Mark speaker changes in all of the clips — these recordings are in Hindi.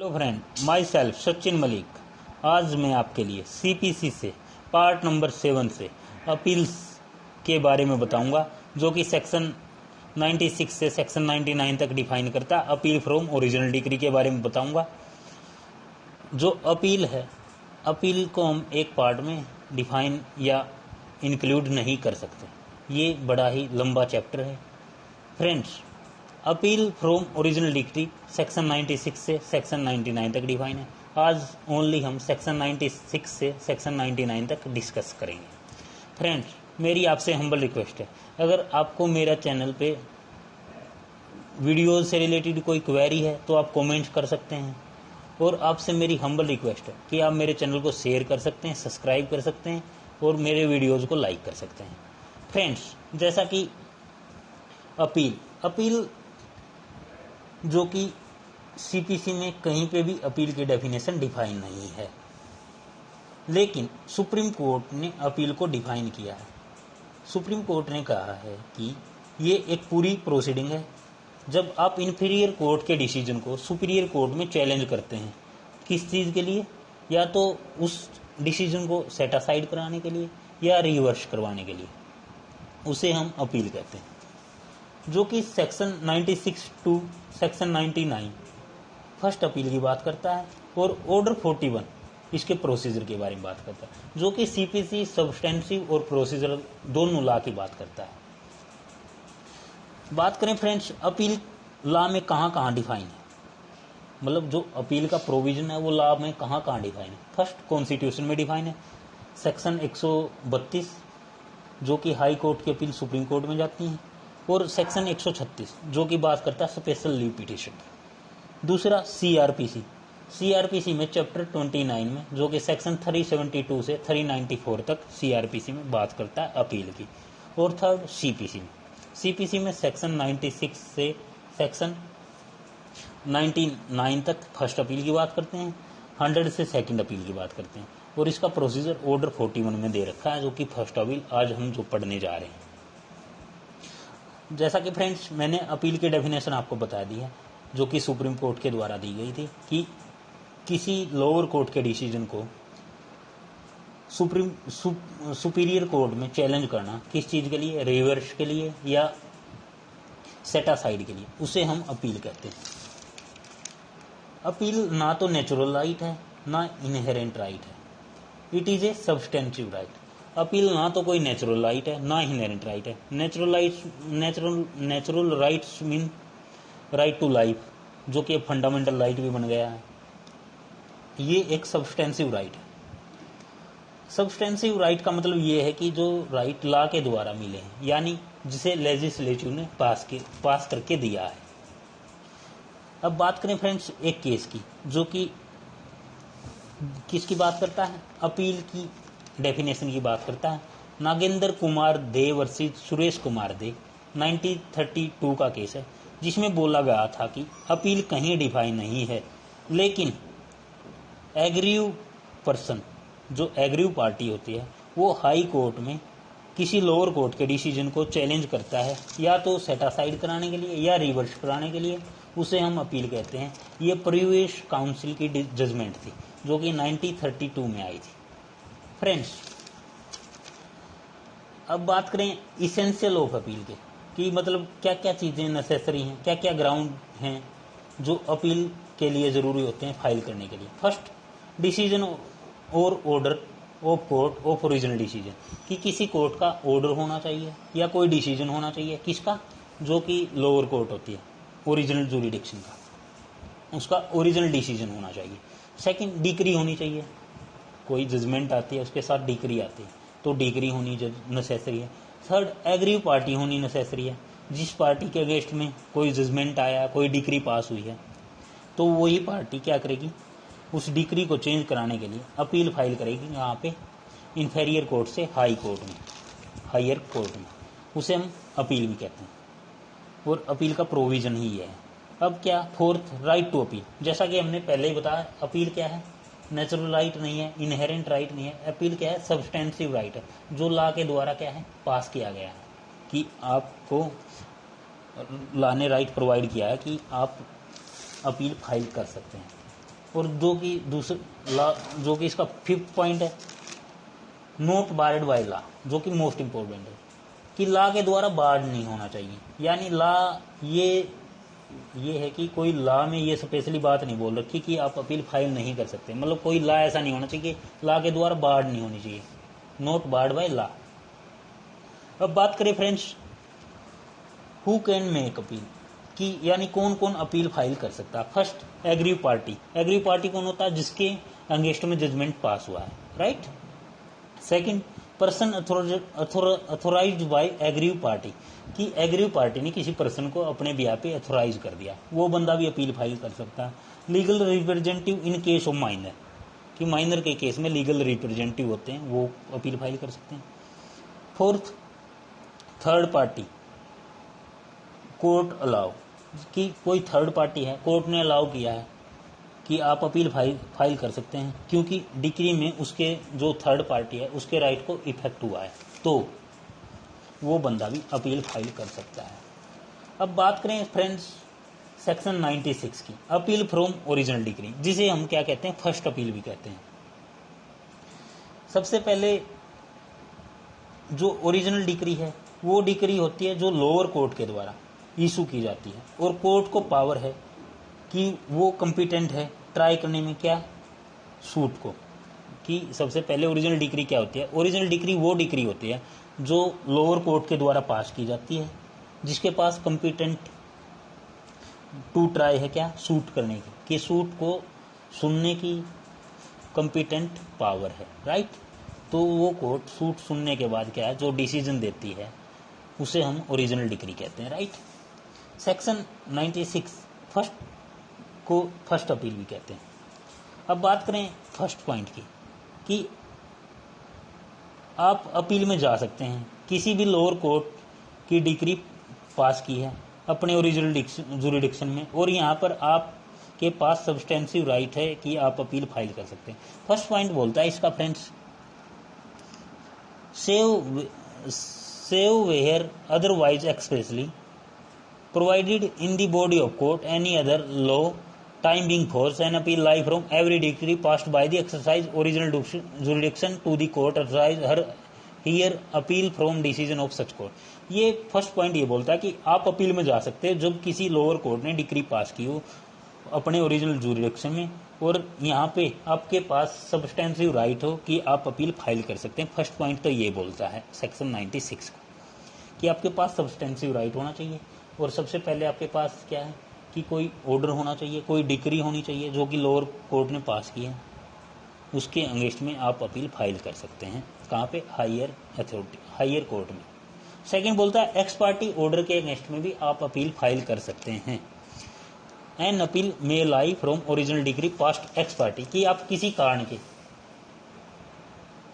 Speaker 1: Hello friend, my self Sachin Malik. आज मैं आपके लिए सीपीसी से पार्ट नंबर 7 से अपील्स के बारे में बताऊंगा, जो कि सेक्शन 96 से सेक्शन 99 तक डिफाइन करता है। अपील फ्रॉम ओरिजिनल डिग्री के बारे में बताऊंगा। जो अपील है, अपील को हम एक पार्ट में डिफाइन या इंक्लूड नहीं कर सकते। ये बड़ा ही लंबा चैप्टर है friends. Appeal from original degree section 96 से सेक्शन 99 तक डिफाइन है। आज ओनली हम सेक्शन 96 से सेक्शन 99 तक डिस्कस करेंगे। फ्रेंड्स, मेरी आपसे हम्बल रिक्वेस्ट है, अगर आपको मेरा चैनल पे वीडियोज से रिलेटेड कोई क्वेरी है तो आप कमेंट कर सकते हैं, और आपसे मेरी हम्बल रिक्वेस्ट है कि आप मेरे चैनल को शेयर कर सकते हैं, सब्सक्राइब कर सकते हैं और मेरे वीडियोज़ को लाइक कर सकते हैं। फ्रेंड्स, जैसा कि अपील जो कि सीपीसी में कहीं पे भी अपील की डेफिनेशन डिफाइन नहीं है, लेकिन सुप्रीम कोर्ट ने अपील को डिफाइन किया है। सुप्रीम कोर्ट ने कहा है कि ये एक पूरी प्रोसीडिंग है जब आप इन्फीरियर कोर्ट के डिसीजन को सुपीरियर कोर्ट में चैलेंज करते हैं। किस चीज़ के लिए? या तो उस डिसीजन को सेट असाइड कराने के लिए या रिवर्स करवाने के लिए, उसे हम अपील कहते हैं। जो कि section 96 to section 99 first appeal की बात करता है, और ऑर्डर 41 इसके प्रोसीजर के बारे में बात करता है, जो कि सीपीसी सब्सटेंसिव और प्रोसीजर दोनों लॉ की बात करता है। बात करें फ्रेंड्स, अपील लॉ में कहाँ कहाँ डिफाइन है, मतलब जो अपील का प्रोविजन है वो लॉ में कहाँ कहाँ डिफाइन है। फर्स्ट, कॉन्स्टिट्यूशन में डिफाइन है, सेक्शन 132 जो कि हाई कोर्ट की अपील सुप्रीम कोर्ट में जाती है, और सेक्शन 136 जो कि बात करता है स्पेशल लीव पिटीशन। दूसरा, सीआरपीसी में चैप्टर 29 में, जो कि सेक्शन 372 से 394 तक सीआरपीसी में बात करता है अपील की। और थर्ड, सीपीसी में सेक्शन 96 से सेक्शन 99 तक फर्स्ट अपील की बात करते हैं, 100 से सेकंड अपील की बात करते हैं, और इसका प्रोसीजर ऑर्डर 41 में दे रखा है, जो कि फर्स्ट अपील आज हम जो पढ़ने जा रहे हैं। जैसा कि फ्रेंड्स, मैंने अपील की डेफिनेशन आपको बता दी है, जो कि सुप्रीम कोर्ट के द्वारा दी गई थी कि किसी लोअर कोर्ट के डिसीजन को सुपीरियर कोर्ट में चैलेंज करना, किस चीज़ के लिए? रिवर्स के लिए या सेट असाइड के लिए, उसे हम अपील कहते हैं। अपील ना तो नेचुरल राइट है ना इनहेरेंट राइट है, it is a substantive right. Appeal ना तो कोई नेचुरल राइट है ना इनहेरेंट राइट है। Natural rights mean right to life, जो कि फंडामेंटल राइट भी बन गया है। ये एक सब्सटेंसिव राइट है। सब्सटेंसिव राइट का मतलब ये है कि जो राइट लॉ के द्वारा मिले हैं, यानी जिसे लेजिस्लेटिव ने पास करके दिया है। अब बात करें फ्रेंड्स एक केस की, जो कि किसकी बात करता है? अपील की डेफिनेशन की बात करता है। नागेंद्र कुमार दे वर्सेस सुरेश कुमार दे 1932 का केस है, जिसमें बोला गया था कि अपील कहीं डिफाइन नहीं है, लेकिन एग्रीव पर्सन, जो एग्रीव पार्टी होती है, वो हाई कोर्ट में किसी लोअर कोर्ट के डिसीजन को चैलेंज करता है, या तो सेट असाइड कराने के लिए या रिवर्स कराने के लिए, उसे हम अपील कहते हैं। ये प्रीवियस काउंसिल की जजमेंट थी, जो कि 1932 में आई थी। फ्रेंड्स, अब बात करें इसेंशियल ऑफ अपील के, कि मतलब क्या क्या चीज़ें नेसेसरी हैं, क्या क्या ग्राउंड हैं जो अपील के लिए ज़रूरी होते हैं फाइल करने के लिए। फर्स्ट, डिसीजन और order of court of original decision, कि किसी कोर्ट का ऑर्डर होना चाहिए या कोई डिसीजन होना चाहिए, किसका? जो कि लोअर कोर्ट होती है, ओरिजिनल जुरिडिक्शन का, उसका ओरिजिनल डिसीजन होना चाहिए। सेकंड, डिक्री होनी चाहिए, कोई जजमेंट आती है उसके साथ डिक्री आती है, तो डिक्री होनी नेसेसरी है। थर्ड, एग्रीव पार्टी होनी नेसेसरी है, जिस पार्टी के अगेंस्ट में कोई जजमेंट आया, कोई डिक्री पास हुई है, तो वही पार्टी क्या करेगी? उस डिक्री को चेंज कराने के लिए अपील फाइल करेगी यहाँ पे इन्फीरियर कोर्ट से हाई कोर्ट में, हायर कोर्ट में, उसे हम अपील भी कहते हैं, और अपील का प्रोविजन ही है। अब क्या? Fourth, right to appeal. जैसा कि हमने पहले ही बताया, अपील क्या है? नेचुरल राइट नहीं है, इनहेरेंट राइट नहीं है। अपील क्या है? सब्सटेंसिव राइट है, जो लॉ के द्वारा क्या है? पास किया गया है, कि आपको लॉ ने राइट प्रोवाइड किया है कि आप अपील फाइल कर सकते हैं। और जो कि दूसरा जो कि इसका 5th पॉइंट है, नोट बार्ड बाय लॉ, जो कि मोस्ट इंपॉर्टेंट है कि लॉ के द्वारा बार्ड नहीं होना चाहिए। यानी लॉ ये है कि कोई लॉ में ये स्पेशली बात नहीं बोल रखी कि आप अपील फाइल नहीं कर सकते, मतलब कोई लॉ ऐसा नहीं होना चाहिए कि लॉ के द्वारा बार्ड नहीं होनी चाहिए, नोट बार्ड बाय लॉ। अब बात करें friends, who can make appeal, कि यानी कौन कौन अपील फाइल कर सकता है। First, aggrieve party. Aggrieve party कौन होता है? जिसके अगेंस्ट में जजमेंट पास हुआ है, right. Second, person authorized by aggrieved party, कि एग्रीव पार्टी ने किसी पर्सन को अपने बिहाफ पे अथोराइज कर दिया, वो बंदा भी अपील फाइल कर सकता है। Legal representative in case of minor, कि माइनर के केस में लीगल रिप्रेजेंटेटिव होते हैं, वो अपील फाइल कर सकते हैं। Fourth, third party, court allow, कि कोई थर्ड पार्टी है, कोर्ट ने अलाउ किया है कि आप अपील फाइल कर सकते हैं, क्योंकि डिक्री में उसके जो थर्ड पार्टी है उसके राइट को इफेक्ट हुआ है, तो वो बंदा भी अपील फाइल कर सकता है। अब बात करें फ्रेंड्स सेक्शन 96 की, अपील फ्रॉम ओरिजिनल डिक्री, जिसे हम क्या कहते हैं? फर्स्ट अपील भी कहते हैं। सबसे पहले जो ओरिजिनल डिक्री है वो डिक्री होती है जो लोअर कोर्ट के द्वारा इशू की जाती है, और कोर्ट को पावर है कि वो कॉम्पिटेंट है ट्राई करने में क्या? सूट को। कि सबसे पहले ओरिजिनल डिक्री क्या होती है? ओरिजिनल डिक्री वो डिक्री होती है जो लोअर कोर्ट के द्वारा पास की जाती है, जिसके पास कॉम्पिटेंट टू ट्राई है क्या? सूट करने की, कि सूट को सुनने की कॉम्पिटेंट पावर है, राइट। तो वो कोर्ट सूट सुनने के बाद क्या है जो डिसीजन देती है उसे हम ओरिजिनल डिक्री कहते हैं, राइट। सेक्शन 96 फर्स्ट को फर्स्ट अपील भी कहते हैं। अब बात करें फर्स्ट पॉइंट की, कि आप अपील में जा सकते हैं, किसी भी लोअर कोर्ट की डिक्री पास की है अपने ओरिजिनल जुरिडिक्शन में, और यहाँ पर आपके पास सब्सटेंसिव राइट है कि आप अपील फाइल कर सकते हैं। फर्स्ट पॉइंट बोलता है इसका friends, save where otherwise expressly provided in the body of court any other law time being force and appeal lie from every decree passed by the exercise original jurisdiction to the court authorized her here appeal from decision of such court। ये फर्स्ट पॉइंट ये बोलता है कि आप अपील में जा सकते हैं जब किसी लोअर कोर्ट ने डिक्री पास की हो अपने ओरिजिनल जुरिडिक्शन में, और यहाँ पे आपके पास सब्सटेंसिव राइट हो कि आप अपील फाइल कर सकते हैं। फर्स्ट पॉइंट तो ये बोलता है सेक्शन 96 को, कि आपके पास सब्सटेंसिव राइट होना चाहिए, और सबसे पहले आपके पास क्या है कि कोई ऑर्डर होना चाहिए, कोई डिक्री होनी चाहिए जो कि लोअर कोर्ट ने पास की है, उसके अगेंस्ट में आप अपील फाइल कर सकते हैं। कहाँ पे? हायर अथॉरिटी, हायर कोर्ट में। सेकंड बोलता है एक्स पार्टी ऑर्डर के अगेंस्ट में भी आप अपील फाइल कर सकते हैं। An appeal may lie from original decree past x party, कि आप किसी कारण के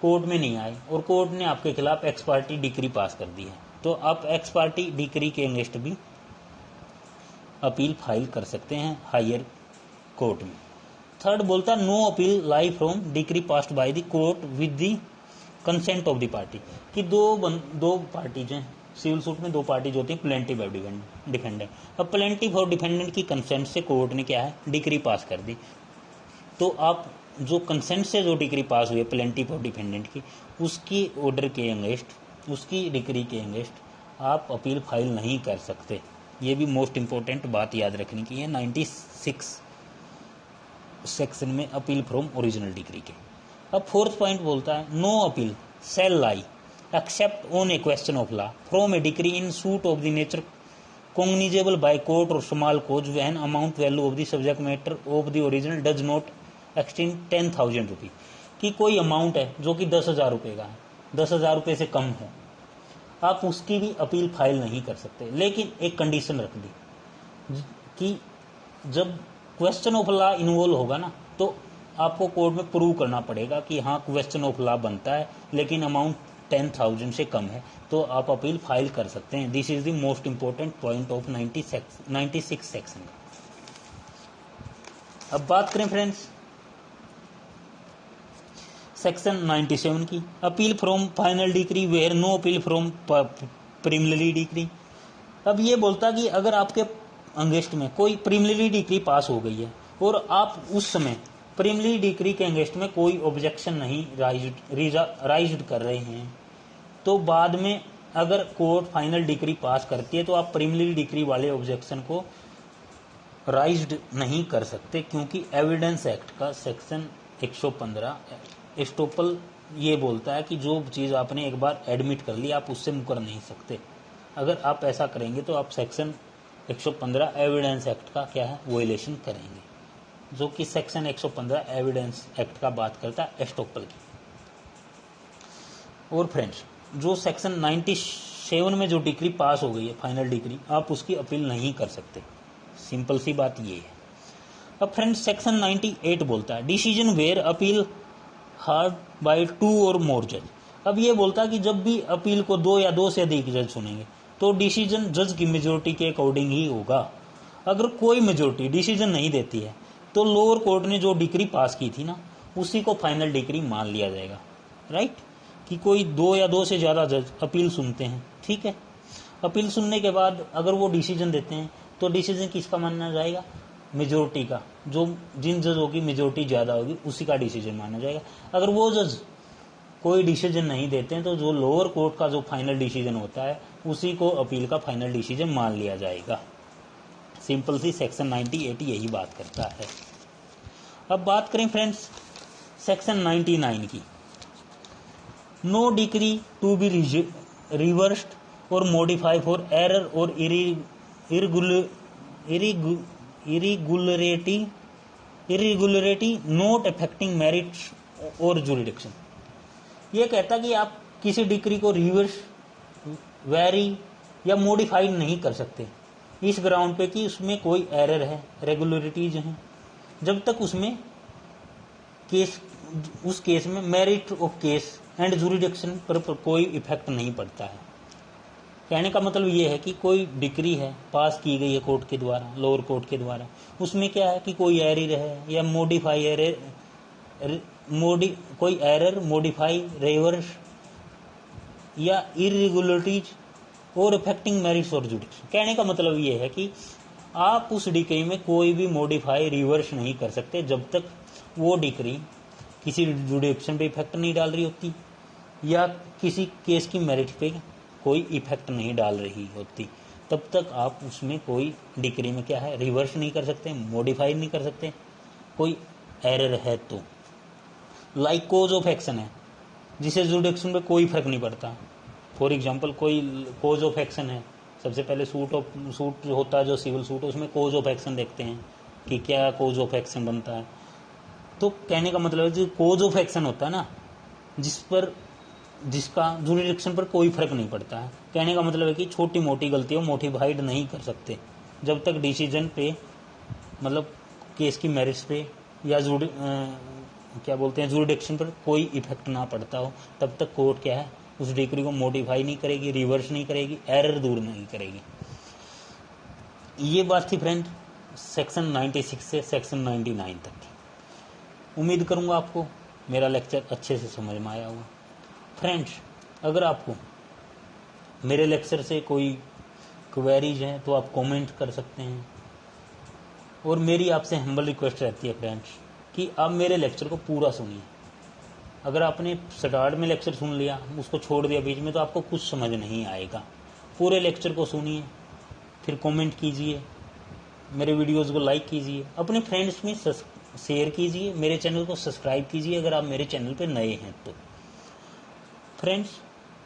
Speaker 1: कोर्ट में नहीं आए और कोर्ट ने आपके खिलाफ एक्स पार्टी डिक्री पास कर दी है, तो आप एक्स पार्टी डिक्री के अगेंस्ट भी अपील फाइल कर सकते हैं हायर कोर्ट में। थर्ड बोलता है no appeal lie from decree passed by the court with the consent of the party, कि दो पार्टीज हैं सिविल सूट में, दो पार्टीज होती हैं प्लेंटिव और डिफेंडेंट। अब प्लेंटिव और डिफेंडेंट की कंसेंट से कोर्ट ने क्या है डिक्री पास कर दी, तो आप जो कंसेंट से जो डिक्री पास हुई है प्लेंटिव और डिफेंडेंट की, उसकी ऑर्डर के अगेंस्ट, उसकी डिक्री के अगेंस्ट आप अपील फाइल नहीं कर सकते। ये भी मोस्ट इंपॉर्टेंट बात याद रखने की है 96 सेक्शन में अपील फ्रॉम ओरिजिनल डिक्री के। अब फोर्थ पॉइंट बोलता है no appeal shall lie except on a question of law from a decree in suit of the nature cognizable by court और small cause when amount value of the subject matter of the original does not extend 10,000 रुपये, कि कोई अमाउंट है जो कि 10,000 रुपये का है, 10,000 रुपये से कम है, आप उसकी भी अपील फाइल नहीं कर सकते। लेकिन एक कंडीशन रख दी कि जब क्वेश्चन ऑफ लॉ इन्वॉल्व होगा ना, तो आपको कोर्ट में प्रूव करना पड़ेगा कि हाँ क्वेश्चन ऑफ लॉ बनता है लेकिन अमाउंट 10,000 से कम है, तो आप अपील फाइल कर सकते हैं। This is the most important point of 96 section. अब बात करें फ्रेंड्स सेक्शन 97 की, appeal from final decree where no appeal from preliminary decree. अब ये बोलता कि अगर आपके अगेंस्ट में कोई प्रीलिमिनरी डिक्री पास हो गई है और आप उस समय प्रीलिमिनरी डिक्री के अगेंस्ट में कोई ऑब्जेक्शन नहीं राइज्ड कर रहे हैं, तो बाद में अगर कोर्ट फाइनल डिक्री पास करती है तो आप प्रीलिमिनरी डिक्री वाले ऑब्जेक्शन को राइज्ड नहीं कर सकते, क्योंकि एविडेंस एक्ट का सेक्शन 115 एस्टोपल ये बोलता है कि जो चीज़ आपने एक बार एडमिट कर ली आप उससे मुकर नहीं सकते। अगर आप ऐसा करेंगे तो आप सेक्शन 115 एविडेंस एक्ट का क्या है वोलेशन करेंगे, जो कि सेक्शन 115 एविडेंस एक्ट का बात करता है एस्टोपल की। और फ्रेंड्स, जो सेक्शन 97 में जो डिक्री पास हो गई है फाइनल डिक्री, आप उसकी अपील नहीं कर सकते। सिंपल सी बात ये है। अब फ्रेंड्स, सेक्शन 98 बोलता है decision where appeal heard by 2 or मोर जज। अब ये बोलता है कि जब भी अपील को 2 या 2 से अधिक जज सुनेंगे तो डिसीजन जज की मेजोरिटी के अकॉर्डिंग ही होगा। अगर कोई मेजोरिटी डिसीजन नहीं देती है तो लोअर कोर्ट ने जो डिक्री पास की थी ना, उसी को फाइनल डिक्री मान लिया जाएगा। राइट, कि कोई 2 या 2 से ज़्यादा जज अपील सुनते हैं, ठीक है। अपील सुनने के बाद अगर वो डिसीजन देते हैं तो डिसीजन किसका माना जाएगा? मेजोरिटी का। जो जिन जजों की मेजोरिटी ज़्यादा होगी उसी का डिसीजन माना जाएगा। अगर वो जज कोई डिसीजन नहीं देते हैं तो जो लोअर कोर्ट का जो फाइनल डिसीजन होता है उसी को अपील का फाइनल डिसीजन मान लिया जाएगा। सिंपल सी सेक्शन 98 यही बात करता है। अब बात करें फ्रेंड्स सेक्शन 99 की। No decree to be reversed or modify for error or irregularity not affecting merits or jurisdiction. ये कहता कि आप किसी डिक्री को रिवर्स, वेरी या मॉडिफाई नहीं कर सकते इस ग्राउंड पे कि उसमें कोई एरर है, रेगुलरिटीज हैं, जब तक उसमें उस केस में merit of case and jurisdiction पर कोई इफेक्ट नहीं पड़ता है। कहने का मतलब ये है कि कोई डिक्री है पास की गई है कोर्ट के द्वारा, लोअर कोर्ट के द्वारा, उसमें क्या है कि कोई एरर है या कोई एरर, मॉडिफाई, रिवर्स या इरेगुलरिटीज और अफेक्टिंग मेरिट्स और जुडिक्शन। कहने का मतलब ये है कि आप उस डिक्री में कोई भी मॉडिफाई, रिवर्स नहीं कर सकते जब तक वो डिक्री किसी जुडिक्शन पे इफेक्ट नहीं डाल रही होती या किसी केस की मेरिट पे कोई इफेक्ट नहीं डाल रही होती, तब तक आप उसमें कोई डिक्री में क्या है रिवर्स नहीं कर सकते, मॉडिफाई नहीं कर सकते, कोई एरर है तो। लाइक कोज ऑफ एक्शन है जिसे जुडिक्शन पे कोई फर्क नहीं पड़ता। फॉर एग्जांपल कोई कोज ऑफ एक्शन है, सबसे पहले सूट होता है जो सिविल सूट, उसमें कोज ऑफ एक्शन देखते हैं कि क्या कोज ऑफ एक्शन बनता है। तो कहने का मतलब है जो कोज ऑफ एक्शन होता है ना, जिसका जुरिडिक्शन पर कोई फर्क नहीं पड़ता है, कहने का मतलब है कि छोटी मोटी गलतियों मॉडिफाइड नहीं कर सकते जब तक डिसीजन पे, मतलब केस की मेरिट्स पे या क्या बोलते हैं जुरिडिक्शन पर कोई इफेक्ट ना पड़ता हो, तब तक कोर्ट क्या है उस डिक्री को मॉडिफाई नहीं करेगी, रिवर्स नहीं करेगी, एरर दूर नहीं करेगी। ये बात थी फ्रेंड सेक्शन 96 से सेक्शन 99 तक की। उम्मीद करूंगा आपको मेरा लेक्चर अच्छे से समझ में आया होगा। फ्रेंड्स, अगर आपको मेरे लेक्चर से कोई क्वेरीज हैं तो आप कमेंट कर सकते हैं, और मेरी आपसे हम्बल रिक्वेस्ट रहती है फ्रेंड्स कि आप मेरे लेक्चर को पूरा सुनिए। अगर आपने स्टार्ट में लेक्चर सुन लिया, उसको छोड़ दिया बीच में, तो आपको कुछ समझ नहीं आएगा। पूरे लेक्चर को सुनिए, फिर कमेंट कीजिए, मेरे वीडियोज़ को लाइक कीजिए, अपने फ्रेंड्स में शेयर कीजिए, मेरे चैनल को सब्सक्राइब कीजिए अगर आप मेरे चैनल पर नए हैं तो। फ्रेंड्स,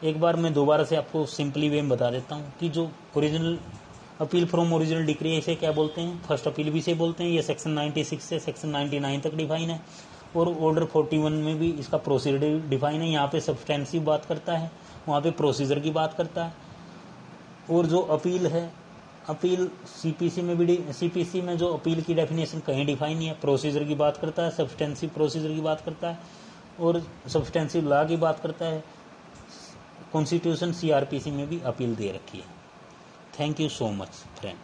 Speaker 1: एक बार मैं दोबारा से आपको सिंपली वे में बता देता हूँ कि जो original appeal from original decree इसे क्या बोलते हैं, फर्स्ट अपील भी इसे बोलते हैं। ये सेक्शन 96 से सेक्शन 99 तक डिफाइन है, और ऑर्डर 41 में भी इसका प्रोसीजर डिफाइन है। यहाँ पे सब्सटेंसिव बात करता है, वहाँ पे प्रोसीजर की बात करता है। और जो अपील है, अपील सीपीसी में जो अपील की डेफिनेशन कहीं डिफाइन नहीं है। प्रोसीजर की बात करता है, सब्सटेंसिव प्रोसीजर की बात करता है, और सब्सटेंसिव लॉ की बात करता है। कॉन्स्टिट्यूशन CRPC में भी अपील दे रखी है। Thank you so much friend.